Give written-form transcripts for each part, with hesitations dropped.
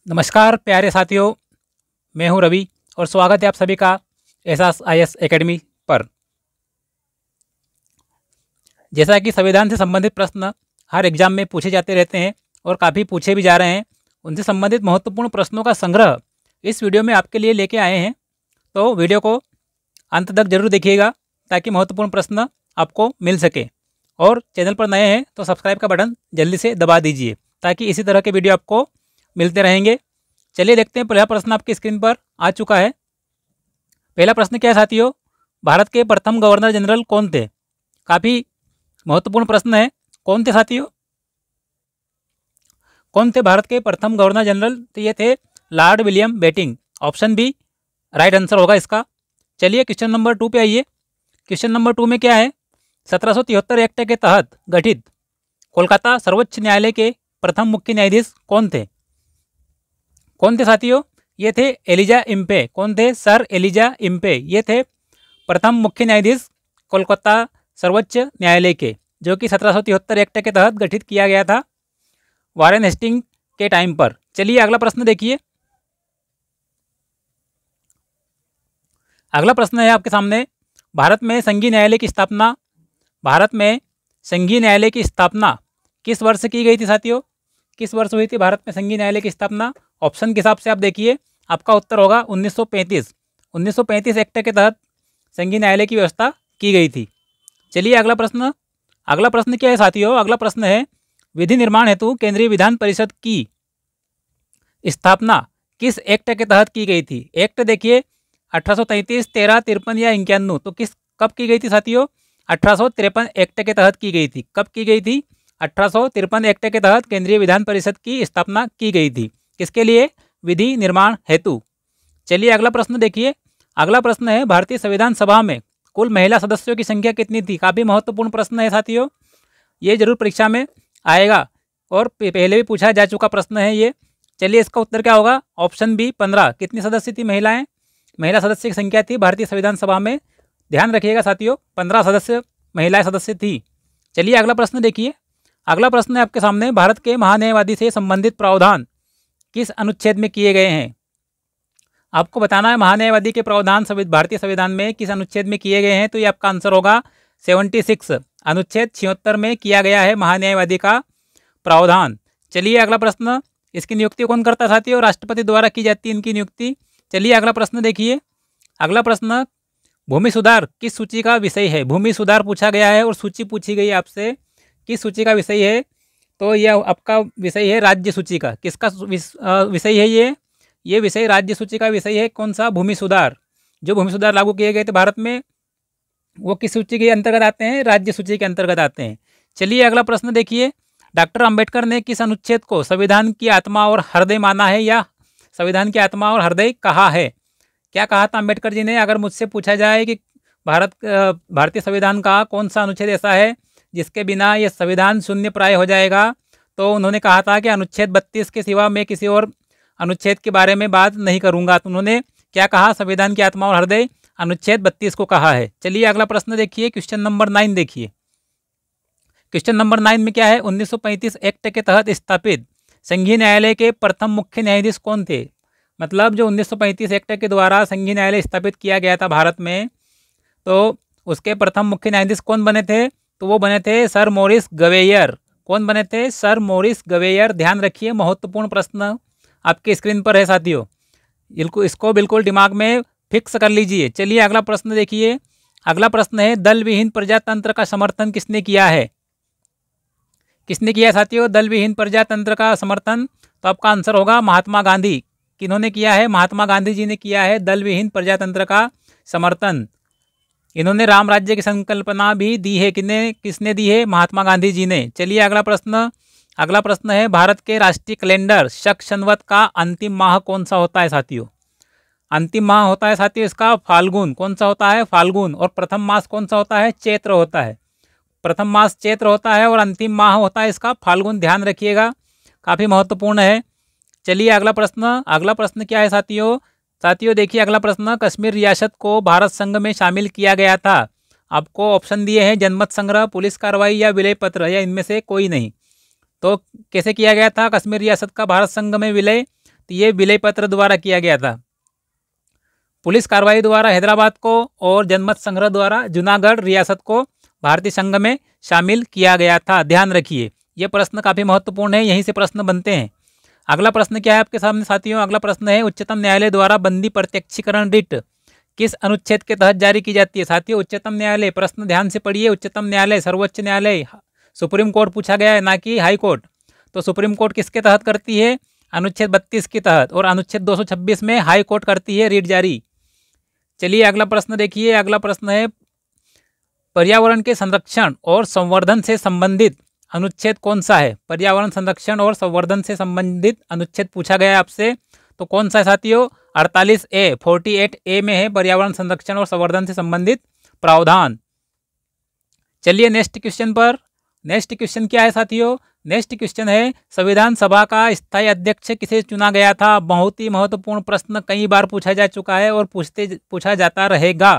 नमस्कार प्यारे साथियों, मैं हूं रवि और स्वागत है आप सभी का एहसास आईएएस एकेडमी पर। जैसा कि संविधान से संबंधित प्रश्न हर एग्जाम में पूछे जाते रहते हैं और काफ़ी पूछे भी जा रहे हैं, उनसे संबंधित महत्वपूर्ण प्रश्नों का संग्रह इस वीडियो में आपके लिए लेके आए हैं। तो वीडियो को अंत तक जरूर देखिएगा ताकि महत्वपूर्ण प्रश्न आपको मिल सके। और चैनल पर नए हैं तो सब्सक्राइब का बटन जल्दी से दबा दीजिए ताकि इसी तरह के वीडियो आपको मिलते रहेंगे। चलिए देखते हैं, पहला प्रश्न आपकी स्क्रीन पर आ चुका है। पहला प्रश्न क्या है साथियों, भारत के प्रथम गवर्नर जनरल कौन थे? काफ़ी महत्वपूर्ण प्रश्न है। कौन थे साथियों? कौन थे भारत के प्रथम गवर्नर जनरल? तो ये थे Lord William Bentinck. Option B right answer होगा इसका। चलिए क्वेश्चन नंबर 2 पे आइए। क्वेश्चन नंबर 2 में क्या है, 1773 एक्ट के तहत गठित कोलकाता सर्वोच्च न्यायालय के प्रथम मुख्य न्यायाधीश कौन थे? कौन थे साथियों? ये थे एलिजा इम्पे। कौन थे? Sir Elijah Impey. ये थे प्रथम मुख्य न्यायाधीश कोलकाता सर्वोच्च न्यायालय के, जो कि 1773 एक्ट के तहत गठित किया गया था वारेन हेस्टिंग के टाइम पर। चलिए अगला प्रश्न देखिए। अगला प्रश्न है आपके सामने, भारत में संघीय न्यायालय की स्थापना किस वर्ष की गई थी साथियों? किस वर्ष हुई थी भारत में संघीय न्यायालय की स्थापना? ऑप्शन के हिसाब से आप देखिए, आपका उत्तर होगा 1935। 1935 एक्ट के तहत संघीय न्यायालय की व्यवस्था की गई थी। चलिए अगला प्रश्न क्या है साथियों? अगला प्रश्न है, विधि निर्माण हेतु केंद्रीय विधान परिषद की स्थापना किस एक्ट के तहत की गई थी? एक्ट देखिए 1833, 13, 53 या 51। तो कब की गई थी साथियों? 1853 एक्ट के तहत की गई थी। कब की गई थी? 1853 एक्ट के तहत केंद्रीय विधान परिषद की स्थापना की गई थी। किसके लिए? विधि निर्माण हेतु। चलिए अगला प्रश्न देखिए। अगला प्रश्न है, भारतीय संविधान सभा में कुल महिला सदस्यों की संख्या कितनी थी? काफ़ी महत्वपूर्ण प्रश्न है साथियों, ये जरूर परीक्षा में आएगा और पहले भी पूछा जा चुका प्रश्न है ये। चलिए इसका उत्तर क्या होगा? Option B 15। कितनी सदस्य थी महिलाएं? महिला सदस्य की संख्या थी भारतीय संविधान सभा में, ध्यान रखिएगा साथियों, 15 सदस्य महिला सदस्य थी। चलिए अगला प्रश्न देखिए। अगला प्रश्न है आपके सामने, भारत के महान्यायवादी से संबंधित प्रावधान किस अनुच्छेद में किए गए हैं? आपको बताना है महान्यायवादी के प्रावधान भारतीय संविधान में किस अनुच्छेद में किए गए हैं। तो ये आपका आंसर होगा 76, अनुच्छेद 76 में किया गया है महान्यायवादी का प्रावधान। चलिए अगला प्रश्न, इसकी नियुक्ति कौन करता है साथियों? राष्ट्रपति द्वारा की जाती है इनकी नियुक्ति। चलिए अगला प्रश्न देखिए। अगला प्रश्न, भूमि सुधार किस सूची का विषय है? भूमि सुधार पूछा गया है और सूची पूछी गई आपसे, किस सूची का विषय है? तो यह आपका विषय है राज्य सूची का। किसका विषय है ये विषय राज्य सूची का विषय है। कौन सा? भूमि सुधार। जो भूमि सुधार लागू किए गए थे भारत में, वो किस सूची के अंतर्गत आते हैं? राज्य सूची के अंतर्गत आते हैं। चलिए अगला प्रश्न देखिए। डॉक्टर अंबेडकर ने किस अनुच्छेद को संविधान की आत्मा और हृदय माना है या संविधान की आत्मा और हृदय कहा है? क्या कहा था अंबेडकर जी ने? अगर मुझसे पूछा जाए कि भारतीय संविधान का कौन सा अनुच्छेद ऐसा है जिसके बिना ये संविधान शून्य प्राय हो जाएगा, तो उन्होंने कहा था कि अनुच्छेद 32 के सिवा मैं किसी और अनुच्छेद के बारे में बात नहीं करूंगा। तो उन्होंने क्या कहा? संविधान की आत्मा और हृदय अनुच्छेद 32 को कहा है। चलिए अगला प्रश्न देखिए, क्वेश्चन नंबर 9 देखिए। क्वेश्चन नंबर 9 में क्या है, 1935 एक्ट के तहत स्थापित संघीय न्यायालय के प्रथम मुख्य न्यायाधीश कौन थे? मतलब जो 1935 एक्ट के द्वारा संघीय न्यायालय स्थापित किया गया था भारत में, तो उसके प्रथम मुख्य न्यायाधीश कौन बने थे? तो वो बने थे सर मॉरिस गवेयर। कौन बने थे? Sir Maurice Gwyer. ध्यान रखिए, महत्वपूर्ण प्रश्न आपके स्क्रीन पर है साथियों, इसको बिल्कुल दिमाग में फिक्स कर लीजिए। चलिए अगला प्रश्न देखिए। अगला प्रश्न है, दल विहीन प्रजातंत्र का समर्थन किसने किया है? किसने किया साथियों दल विहीन प्रजातंत्र का समर्थन? तो आपका आंसर होगा महात्मा गांधी। किन्होंने किया है? महात्मा गांधी जी ने किया है दल विहीन प्रजातंत्र का समर्थन। इन्होंने राम राज्य की संकल्पना भी दी है। किसने दी है? महात्मा गांधी जी ने। चलिए अगला प्रश्न है, भारत के राष्ट्रीय कैलेंडर शक संवत का अंतिम माह कौन सा होता है साथियों? अंतिम माह होता है साथियों इसका फाल्गुन। कौन सा होता है? फाल्गुन। और प्रथम मास कौन सा होता है? चैत्र होता है। प्रथम मास चैत्र होता है और अंतिम माह होता है इसका फाल्गुन। ध्यान रखिएगा, काफ़ी महत्वपूर्ण है। चलिए अगला प्रश्न क्या है साथियों देखिए अगला प्रश्न, कश्मीर रियासत को भारत संघ में शामिल किया गया था। आपको ऑप्शन दिए हैं, जनमत संग्रह, पुलिस कार्रवाई या विलय पत्र, या इनमें से कोई नहीं। तो कैसे किया गया था कश्मीर रियासत का भारत संघ में विलय? तो ये विलय पत्र द्वारा किया गया था। पुलिस कार्रवाई द्वारा हैदराबाद को और जनमत संग्रह द्वारा जूनागढ़ रियासत को भारतीय संघ में शामिल किया गया था। ध्यान रखिए, ये प्रश्न काफ़ी महत्वपूर्ण है, यहीं से प्रश्न बनते हैं। अगला प्रश्न क्या है आपके सामने साथियों? अगला प्रश्न है उच्चतम न्यायालय द्वारा बंदी प्रत्यक्षीकरण रिट किस अनुच्छेद के तहत जारी की जाती है? साथियों, उच्चतम न्यायालय, प्रश्न ध्यान से पढ़िए, उच्चतम न्यायालय, सर्वोच्च न्यायालय, सुप्रीम कोर्ट पूछा गया है, ना कि हाई कोर्ट। तो सुप्रीम कोर्ट किसके तहत करती है? अनुच्छेद 32 के तहत, और अनुच्छेद 226 में हाई कोर्ट करती है रिट जारी। चलिए अगला प्रश्न देखिए। अगला प्रश्न है पर्यावरण के संरक्षण और संवर्धन से संबंधित अनुच्छेद कौन सा है? पर्यावरण संरक्षण और संवर्धन से संबंधित अनुच्छेद पूछा गया है आपसे, तो कौन सा है साथियों? 48A, 48A में है पर्यावरण संरक्षण और संवर्धन से संबंधित प्रावधान। चलिए नेक्स्ट क्वेश्चन पर। नेक्स्ट क्वेश्चन क्या है साथियों? नेक्स्ट क्वेश्चन है संविधान सभा का स्थायी अध्यक्ष किसे चुना गया था? बहुत ही महत्वपूर्ण प्रश्न, कई बार पूछा जा चुका है और पूछा जाता रहेगा।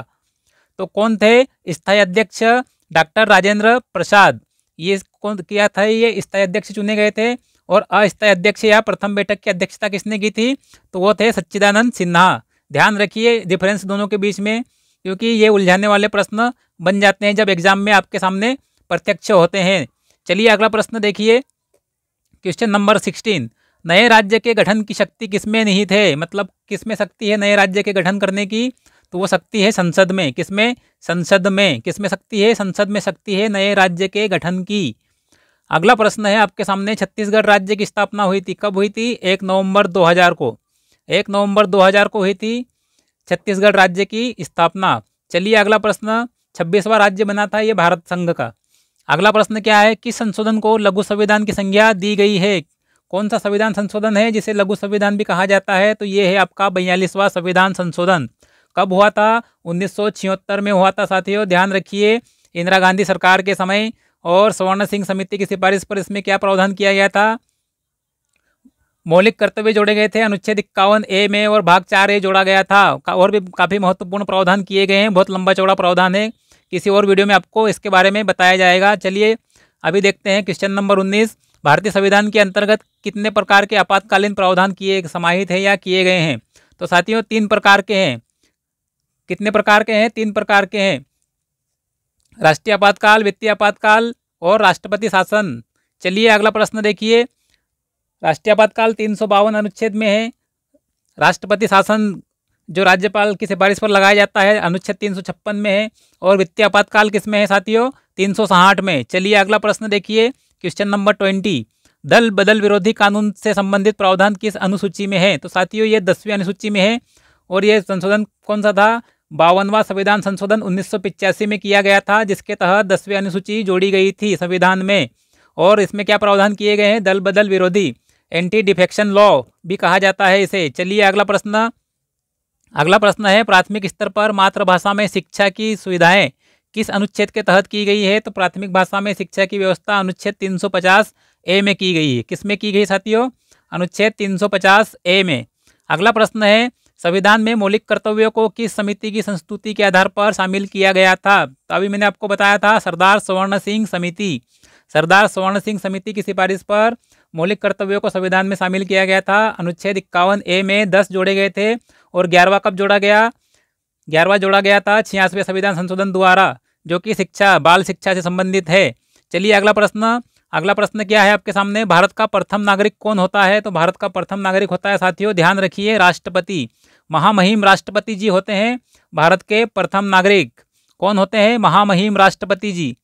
तो कौन थे स्थायी अध्यक्ष? डॉक्टर राजेंद्र प्रसाद, ये कौन किया था? ये स्थायी अध्यक्ष चुने गए थे। और अस्थायी अध्यक्ष या प्रथम बैठक की अध्यक्षता किसने की थी? तो वो थे सच्चिदानंद सिन्हा। ध्यान रखिए डिफरेंस दोनों के बीच में, क्योंकि ये उलझाने वाले प्रश्न बन जाते हैं जब एग्जाम में आपके सामने प्रत्यक्ष होते हैं। चलिए अगला प्रश्न देखिए, क्वेश्चन नंबर 16। नए राज्य के गठन की शक्ति किसमें निहित है? मतलब किसमें शक्ति है नए राज्य के गठन करने की? तो वो शक्ति है संसद में। किसमें? संसद में। किसमें शक्ति है? संसद में शक्ति है नए राज्य के गठन की। अगला प्रश्न है आपके सामने, छत्तीसगढ़ राज्य की स्थापना हुई थी, कब हुई थी? 1 नवंबर 2000 को। 1 नवंबर 2000 को हुई थी छत्तीसगढ़ राज्य की स्थापना। चलिए अगला प्रश्न, 26वां राज्य बना था ये भारत संघ का। अगला प्रश्न क्या है? किस संशोधन को लघु संविधान की संज्ञा दी गई है? कौन सा संविधान संशोधन है जिसे लघु संविधान भी कहा जाता है? तो ये है आपका 42वां संविधान संशोधन। कब हुआ था? 1976 में हुआ था साथियों। ध्यान रखिए, इंदिरा गांधी सरकार के समय। और स्वर्ण सिंह समिति की सिफारिश पर इसमें क्या प्रावधान किया गया था? मौलिक कर्तव्य जोड़े गए थे अनुच्छेद 51A में, और भाग 4A जोड़ा गया था। और भी काफ़ी महत्वपूर्ण प्रावधान किए गए हैं, बहुत लंबा चौड़ा प्रावधान है, किसी और वीडियो में आपको इसके बारे में बताया जाएगा। चलिए अभी देखते हैं क्वेश्चन नंबर 19। भारतीय संविधान के अंतर्गत कितने प्रकार के आपातकालीन प्रावधान किए समाहित है या किए गए हैं? तो साथियों 3 प्रकार के हैं। कितने प्रकार के हैं? 3 प्रकार के हैं, राष्ट्रीय आपातकाल, वित्तीय आपातकाल और राष्ट्रपति शासन। चलिए अगला प्रश्न देखिए, राष्ट्रीय आपातकाल 352 अनुच्छेद में है। राष्ट्रपति शासन जो राज्यपाल की सिफारिश पर लगाया जाता है अनुच्छेद 356 में है। और वित्तीय आपातकाल किस में है साथियों? 360 में। चलिए अगला प्रश्न देखिए, क्वेश्चन नंबर 20। दल बदल विरोधी कानून से संबंधित प्रावधान किस अनुसूची में है? तो साथियों ये 10वीं अनुसूची में है। और ये संशोधन कौन सा था? 52वां संविधान संशोधन 1985 में किया गया था, जिसके तहत 10वीं अनुसूची जोड़ी गई थी संविधान में। और इसमें क्या प्रावधान किए गए हैं? दल बदल विरोधी, एंटी डिफेक्शन लॉ भी कहा जाता है इसे। चलिए अगला प्रश्न। अगला प्रश्न है प्राथमिक स्तर पर मातृभाषा में शिक्षा की सुविधाएं किस अनुच्छेद के तहत की गई है? तो प्राथमिक भाषा में शिक्षा की व्यवस्था अनुच्छेद 350A में की गई है। किस में की गई साथियों? अनुच्छेद 350A में। अगला प्रश्न है संविधान में मौलिक कर्तव्यों को किस समिति की संस्तुति के आधार पर शामिल किया गया था? तो अभी मैंने आपको बताया था, सरदार स्वर्ण सिंह समिति। सरदार स्वर्ण सिंह समिति की सिफारिश पर मौलिक कर्तव्यों को संविधान में शामिल किया गया था। अनुच्छेद 51A में 10 जोड़े गए थे। और 11वां कब जोड़ा गया? 11वां जोड़ा गया था 86वें संविधान संशोधन द्वारा, जो कि शिक्षा, बाल शिक्षा से संबंधित है। चलिए अगला प्रश्न। अगला प्रश्न क्या है आपके सामने, भारत का प्रथम नागरिक कौन होता है? तो भारत का प्रथम नागरिक होता है साथियों, ध्यान रखिए, राष्ट्रपति। महामहिम राष्ट्रपति जी होते हैं भारत के प्रथम नागरिक। कौन होते हैं? महामहिम राष्ट्रपति जी।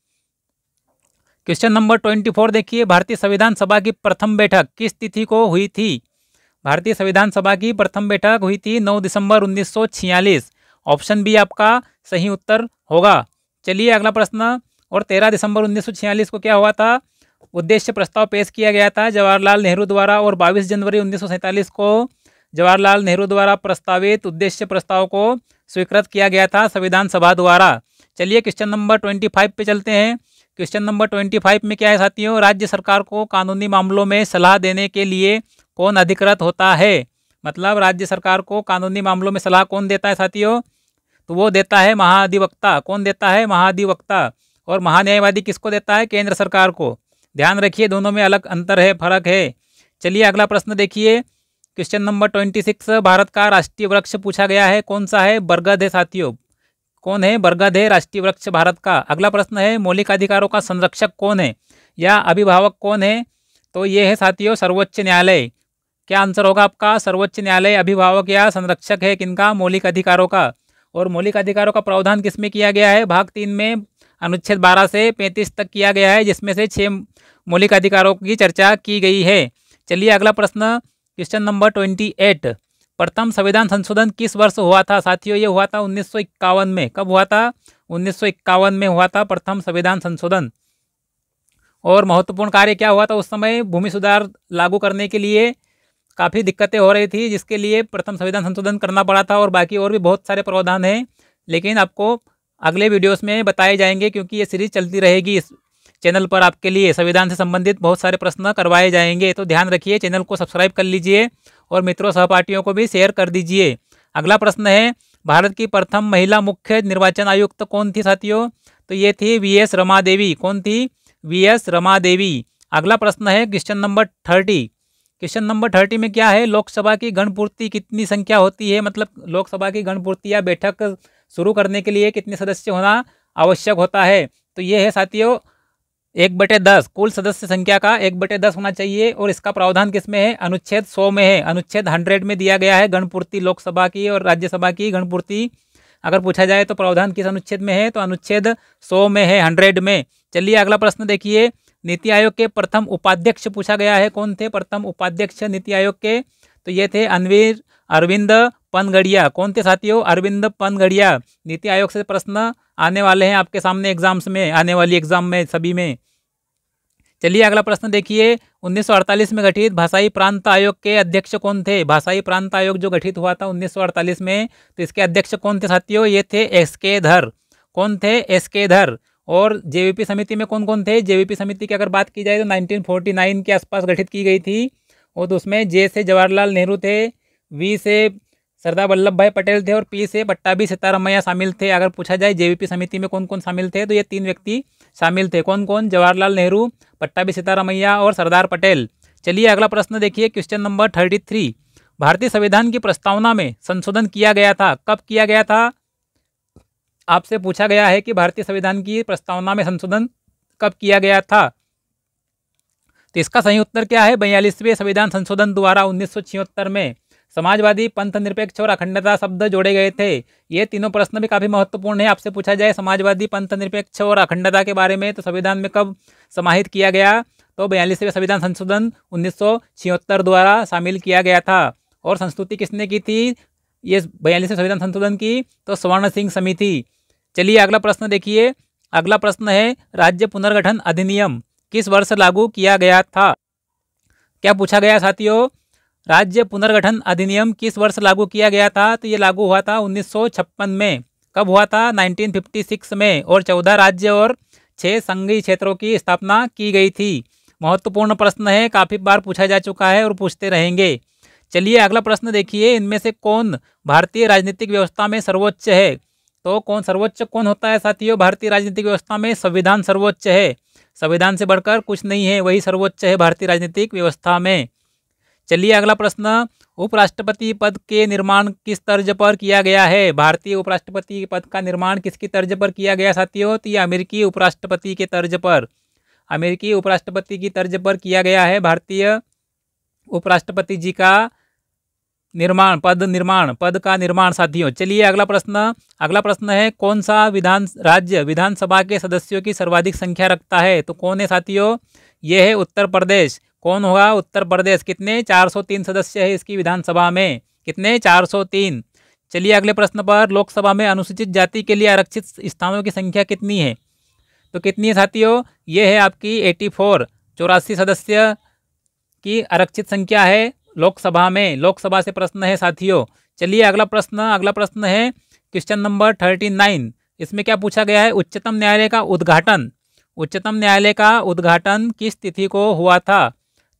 क्वेश्चन नंबर 24 देखिए, भारतीय संविधान सभा की प्रथम बैठक किस तिथि को हुई थी? भारतीय संविधान सभा की प्रथम बैठक हुई थी 9 दिसंबर 1946। ऑप्शन बी आपका सही उत्तर होगा। चलिए अगला प्रश्न। और 13 दिसंबर 1946 को क्या हुआ था? उद्देश्य प्रस्ताव पेश किया गया था जवाहरलाल नेहरू द्वारा। और 22 जनवरी 1947 को जवाहरलाल नेहरू द्वारा प्रस्तावित उद्देश्य प्रस्ताव को स्वीकृत किया गया था संविधान सभा द्वारा। चलिए क्वेश्चन नंबर 25 पे चलते हैं। क्वेश्चन नंबर 25 में क्या है साथियों, राज्य सरकार को कानूनी मामलों में सलाह देने के लिए कौन अधिकृत होता है? मतलब राज्य सरकार को कानूनी मामलों में सलाह कौन देता है साथियों? तो वो देता है महाधिवक्ता। कौन देता है? महाधिवक्ता। और महान्यायवादी किसको देता है? केंद्र सरकार को। ध्यान रखिए दोनों में अलग अंतर है, फर्क है। चलिए अगला प्रश्न देखिए, क्वेश्चन नंबर 26 भारत का राष्ट्रीय वृक्ष पूछा गया है, कौन सा है? बरगद है साथियों। कौन है? बरगद है राष्ट्रीय वृक्ष भारत का। अगला प्रश्न है मौलिक अधिकारों का संरक्षक कौन है या अभिभावक कौन है? तो ये है साथियों सर्वोच्च न्यायालय। क्या आंसर होगा आपका? सर्वोच्च न्यायालय अभिभावक या संरक्षक है किनका? मौलिक अधिकारों का। और मौलिक अधिकारों का प्रावधान किसमें किया गया है? भाग 3 में अनुच्छेद 12 से 35 तक किया गया है, जिसमें से 6 मौलिक अधिकारों की चर्चा की गई है। चलिए अगला प्रश्न, क्वेश्चन नंबर 28, प्रथम संविधान संशोधन किस वर्ष हुआ था साथियों? ये हुआ था 1951 में। कब हुआ था? 1951 में हुआ था प्रथम संविधान संशोधन। और महत्वपूर्ण कार्य क्या हुआ था उस समय? भूमि सुधार लागू करने के लिए काफ़ी दिक्कतें हो रही थी, जिसके लिए प्रथम संविधान संशोधन करना पड़ा था। और बाकी और भी बहुत सारे प्रावधान हैं, लेकिन आपको अगले वीडियोस में बताए जाएंगे, क्योंकि ये सीरीज चलती रहेगी। इस चैनल पर आपके लिए संविधान से संबंधित बहुत सारे प्रश्न करवाए जाएंगे। तो ध्यान रखिए, चैनल को सब्सक्राइब कर लीजिए और मित्रों सहपाठियों को भी शेयर कर दीजिए। अगला प्रश्न है भारत की प्रथम महिला मुख्य निर्वाचन आयुक्त कौन थी साथियों? तो ये थी वीएस रमा देवी। कौन थी? वीएस रमा देवी। अगला प्रश्न है क्वेश्चन नंबर 30। क्वेश्चन नंबर 30 में क्या है? लोकसभा की गणपूर्ति कितनी संख्या होती है? मतलब लोकसभा की गणपूर्ति या बैठक शुरू करने के लिए कितने सदस्य होना आवश्यक होता है? तो ये है साथियों 1/10। कुल सदस्य संख्या का 1/10 होना चाहिए। और इसका प्रावधान किस में है? अनुच्छेद 100 में है। अनुच्छेद 100 में दिया गया है गणपूर्ति, लोकसभा की और राज्यसभा की गणपूर्ति अगर पूछा जाए तो प्रावधान किस अनुच्छेद में है? तो अनुच्छेद 100 में है, 100 में। चलिए अगला प्रश्न देखिए, नीति आयोग के प्रथम उपाध्यक्ष पूछा गया है, कौन थे प्रथम उपाध्यक्ष नीति आयोग के? तो ये थे अरविंद पनगड़िया। कौन थे साथियों? अरविंद पनगड़िया। नीति आयोग से प्रश्न आने वाले हैं आपके सामने एग्जाम्स में, आने वाली एग्जाम में सभी में। चलिए अगला प्रश्न देखिए, 1948 में गठित भाषाई प्रांत आयोग के अध्यक्ष कौन थे? भाषाई प्रांत आयोग जो गठित हुआ था 1948 में, तो इसके अध्यक्ष कौन थे साथियों? ये थे एस.के. धर। कौन थे? एस.के. धर। और जेवीपी समिति में कौन कौन थे? जेवीपी समिति की अगर बात की जाए तो 1949 के आसपास गठित की गई थी। और तो उसमें जे से जवाहरलाल नेहरू थे, वी से सरदार वल्लभ भाई पटेल थे और पी से पट्टाभी सीतारामैया शामिल थे। अगर पूछा जाए जेवीपी समिति में कौन कौन शामिल थे, तो ये 3 व्यक्ति शामिल थे। कौन कौन? जवाहरलाल नेहरू, पट्टाभी सीतारामैया और सरदार पटेल। चलिए अगला प्रश्न देखिए, क्वेश्चन नंबर 33, भारतीय संविधान की प्रस्तावना में संशोधन किया गया था, कब किया गया था? आपसे पूछा गया है कि भारतीय संविधान की प्रस्तावना में संशोधन कब किया गया था। तो इसका सही उत्तर क्या है? 42वें संविधान संशोधन द्वारा 1976 में समाजवादी, पंथ निरपेक्ष और अखंडता शब्द जोड़े गए थे। ये तीनों प्रश्न भी काफी महत्वपूर्ण है। आपसे पूछा जाए समाजवादी, पंथ निरपेक्ष और अखंडता के बारे में, तो संविधान में कब समाहित किया गया? तो 42वें संविधान संशोधन 1976 द्वारा शामिल किया गया था। और संस्तुति किसने की थी ये 42वें संविधान संशोधन की? तो स्वर्ण सिंह समिति। चलिए अगला प्रश्न देखिए, अगला प्रश्न है राज्य पुनर्गठन अधिनियम किस वर्ष लागू किया गया था? क्या पूछा गया साथियों? राज्य पुनर्गठन अधिनियम किस वर्ष लागू किया गया था? तो ये लागू हुआ था 1956 में। कब हुआ था? 1956 में। और 14 राज्य और 6 संघीय क्षेत्रों की स्थापना की गई थी। महत्वपूर्ण प्रश्न है, काफ़ी बार पूछा जा चुका है और पूछते रहेंगे। चलिए अगला प्रश्न देखिए, इनमें से कौन भारतीय राजनीतिक व्यवस्था में सर्वोच्च है? तो कौन सर्वोच्च कौन होता है साथियों भारतीय राजनीतिक व्यवस्था में? संविधान सर्वोच्च है। संविधान से बढ़कर कुछ नहीं है, वही सर्वोच्च है भारतीय राजनीतिक व्यवस्था में। चलिए अगला प्रश्न, उपराष्ट्रपति पद के निर्माण किस तर्ज पर किया गया है? भारतीय उपराष्ट्रपति पद का निर्माण किसकी तर्ज पर किया गया साथियों? तो ये अमेरिकी उपराष्ट्रपति के तर्ज पर, अमेरिकी उपराष्ट्रपति की तर्ज पर किया गया है भारतीय उपराष्ट्रपति जी का निर्माण, पद का निर्माण साथियों। चलिए अगला प्रश्न है, कौन सा राज्य विधानसभा के सदस्यों की सर्वाधिक संख्या रखता है? तो कौन है साथियों? ये है उत्तर प्रदेश। कौन होगा? उत्तर प्रदेश। कितने? 403 सदस्य है इसकी विधानसभा में। कितने? 403। चलिए अगले प्रश्न पर, लोकसभा में अनुसूचित जाति के लिए आरक्षित स्थानों की संख्या कितनी है? तो कितनी है साथियों? ये है आपकी 84, 84 सदस्य की आरक्षित संख्या है लोकसभा में। लोकसभा से प्रश्न है साथियों। चलिए अगला प्रश्न है क्वेश्चन नंबर 39। इसमें क्या पूछा गया है? उच्चतम न्यायालय का उद्घाटन किस तिथि को हुआ था?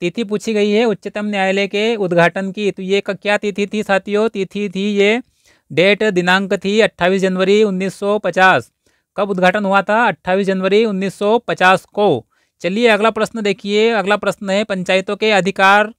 तिथि पूछी गई है उच्चतम न्यायालय के उद्घाटन की। तो ये क्या तिथि थी साथियों? तिथि थी ये, दिनांक थी 28 जनवरी 1950। कब उद्घाटन हुआ था? 28 जनवरी 1950 को। चलिए अगला प्रश्न देखिए, अगला प्रश्न है पंचायतों के अधिकार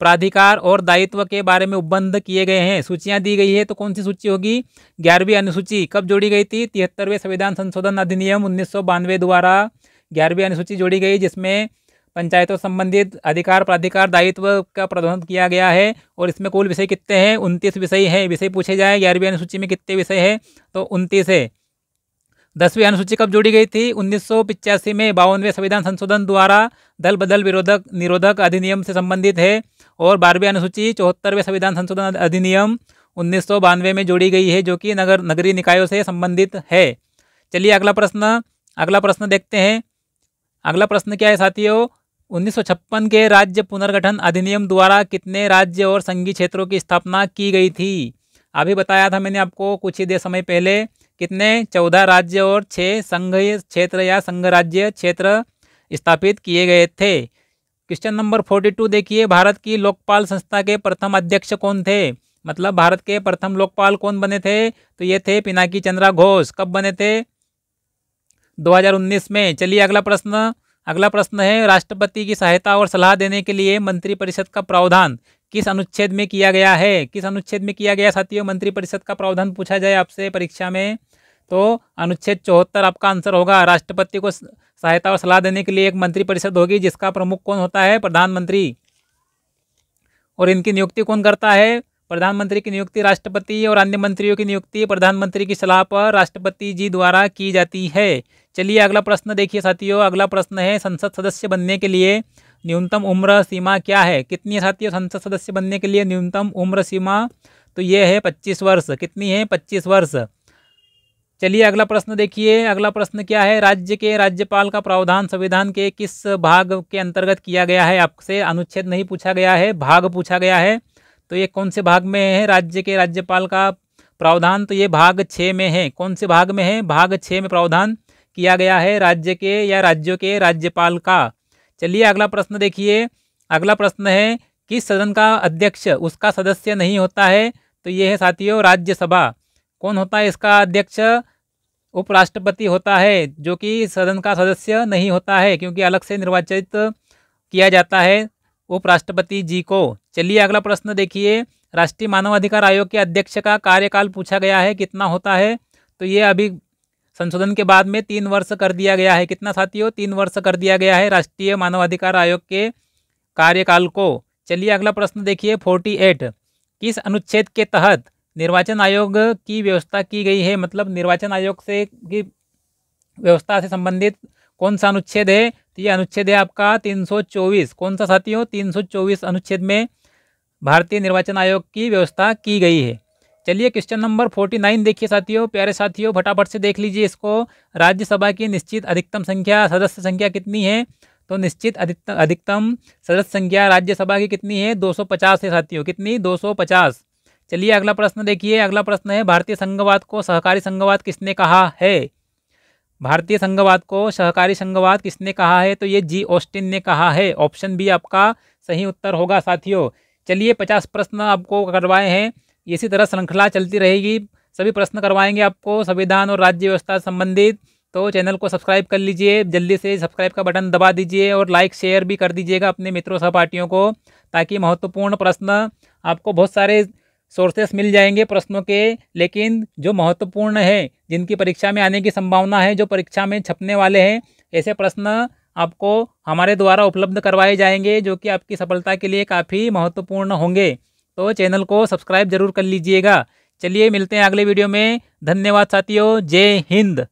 प्राधिकार और दायित्व के बारे में उपबंध किए गए हैं। सूचियां दी गई है, तो कौन सी सूची होगी? 11वीं अनुसूची। कब जोड़ी गई थी? 73वें संविधान संशोधन अधिनियम 1992 द्वारा 11वीं अनुसूची जोड़ी गई, जिसमें पंचायतों संबंधित अधिकार, प्राधिकार, दायित्व का प्रावधान किया गया है। और इसमें कुल विषय कितने हैं? 29 विषय हैं। विषय पूछे जाए 11वीं अनुसूची में कितने विषय हैं? तो 29 है। 10वीं अनुसूची कब जोड़ी गई थी? 1985 में 52वें संविधान संशोधन द्वारा दल बदल विरोधक निरोधक अधिनियम से संबंधित है। और 12वीं अनुसूची 74वें संविधान संशोधन अधिनियम 1992 में जोड़ी गई है, जो कि नगरीय निकायों से संबंधित है। चलिए अगला प्रश्न देखते हैं। अगला प्रश्न क्या है साथियों? 1956 के राज्य पुनर्गठन अधिनियम द्वारा कितने राज्य और संघीय क्षेत्रों की स्थापना की गई थी? अभी बताया था मैंने आपको कुछ ही देर समय पहले, कितने? 14 राज्य और 6 संघीय क्षेत्र या संघ राज्य क्षेत्र स्थापित किए गए थे। क्वेश्चन नंबर 42 देखिए, भारत की लोकपाल संस्था के प्रथम अध्यक्ष कौन थे? मतलब भारत के प्रथम लोकपाल कौन बने थे? तो ये थे पिनाकी चंद्र घोष। कब बने थे? 2019 में। चलिए अगला प्रश्न है, राष्ट्रपति की सहायता और सलाह देने के लिए मंत्रिपरिषद का प्रावधान किस अनुच्छेद में किया गया है? किस अनुच्छेद में किया गया साथियों? मंत्रिपरिषद का प्रावधान पूछा जाए आपसे परीक्षा में तो अनुच्छेद 74 आपका आंसर होगा। राष्ट्रपति को सहायता और सलाह देने के लिए एक मंत्रिपरिषद होगी, जिसका प्रमुख कौन होता है? प्रधानमंत्री। और इनकी नियुक्ति कौन करता है? प्रधानमंत्री की नियुक्ति राष्ट्रपति और अन्य मंत्रियों की नियुक्ति प्रधानमंत्री की सलाह पर राष्ट्रपति जी द्वारा की जाती है। चलिए अगला प्रश्न देखिए साथियों। अगला प्रश्न है, संसद सदस्य बनने के लिए न्यूनतम उम्र सीमा क्या है? कितनी है साथियों संसद सदस्य बनने के लिए न्यूनतम उम्र सीमा? तो ये है 25 वर्ष। कितनी है? 25 वर्ष। चलिए अगला प्रश्न देखिए। अगला प्रश्न क्या है, राज्य के राज्यपाल का प्रावधान संविधान के किस भाग के अंतर्गत किया गया है? आपसे अनुच्छेद नहीं पूछा गया है, भाग पूछा गया है। तो ये कौन से भाग में है राज्य के राज्यपाल का प्रावधान? तो ये भाग 6 में है। कौन से भाग में है? भाग 6 में प्रावधान किया गया है राज्य के या राज्यों के राज्यपाल का। चलिए अगला प्रश्न देखिए। अगला प्रश्न है, किस सदन का अध्यक्ष उसका सदस्य नहीं होता है? तो ये है साथियों राज्यसभा। कौन होता है इसका अध्यक्ष? उपराष्ट्रपति होता है, जो कि सदन का सदस्य नहीं होता है, क्योंकि अलग से निर्वाचित किया जाता है उपराष्ट्रपति जी को। चलिए अगला प्रश्न देखिए। राष्ट्रीय मानवाधिकार आयोग के अध्यक्ष का कार्यकाल पूछा गया है, कितना होता है? तो ये अभी संशोधन के बाद में 3 वर्ष कर दिया गया है। कितना साथियों? 3 वर्ष कर दिया गया है राष्ट्रीय मानवाधिकार आयोग के कार्यकाल को। चलिए अगला प्रश्न देखिए 48। किस अनुच्छेद के तहत निर्वाचन आयोग की व्यवस्था की गई है? मतलब निर्वाचन आयोग से की व्यवस्था से संबंधित कौन सा अनुच्छेद है? तो ये अनुच्छेद है आपका 324। कौन सा साथियों? 324 अनुच्छेद में भारतीय निर्वाचन आयोग की व्यवस्था की गई है। चलिए क्वेश्चन नंबर 49 देखिए साथियों। प्यारे साथियों फटाफट से देख लीजिए इसको। राज्यसभा की निश्चित अधिकतम संख्या सदस्य संख्या कितनी है? तो निश्चित अधिकतम सदस्य संख्या राज्यसभा की कितनी है? 250 है साथियों। कितनी? 250। चलिए अगला प्रश्न देखिए। अगला प्रश्न है, भारतीय संघवाद को सहकारी संघवाद किसने कहा है? भारतीय संघवाद को सहकारी संघवाद किसने कहा है? तो ये जी ऑस्टिन ने कहा है। ऑप्शन बी आपका सही उत्तर होगा साथियों। चलिए 50 प्रश्न आपको करवाए हैं। इसी तरह श्रृंखला चलती रहेगी, सभी प्रश्न करवाएंगे आपको संविधान और राज्य व्यवस्था संबंधित। तो चैनल को सब्सक्राइब कर लीजिए, जल्दी से सब्सक्राइब का बटन दबा दीजिए और लाइक शेयर भी कर दीजिएगा अपने मित्रों सहपाठियों को, ताकि महत्वपूर्ण प्रश्न आपको बहुत सारे सोर्सेस मिल जाएंगे प्रश्नों के, लेकिन जो महत्वपूर्ण है, जिनकी परीक्षा में आने की संभावना है, जो परीक्षा में छपने वाले हैं, ऐसे प्रश्न आपको हमारे द्वारा उपलब्ध करवाए जाएंगे, जो कि आपकी सफलता के लिए काफ़ी महत्वपूर्ण होंगे। तो चैनल को सब्सक्राइब जरूर कर लीजिएगा। चलिए मिलते हैं अगले वीडियो में। धन्यवाद साथियों। जय हिंद।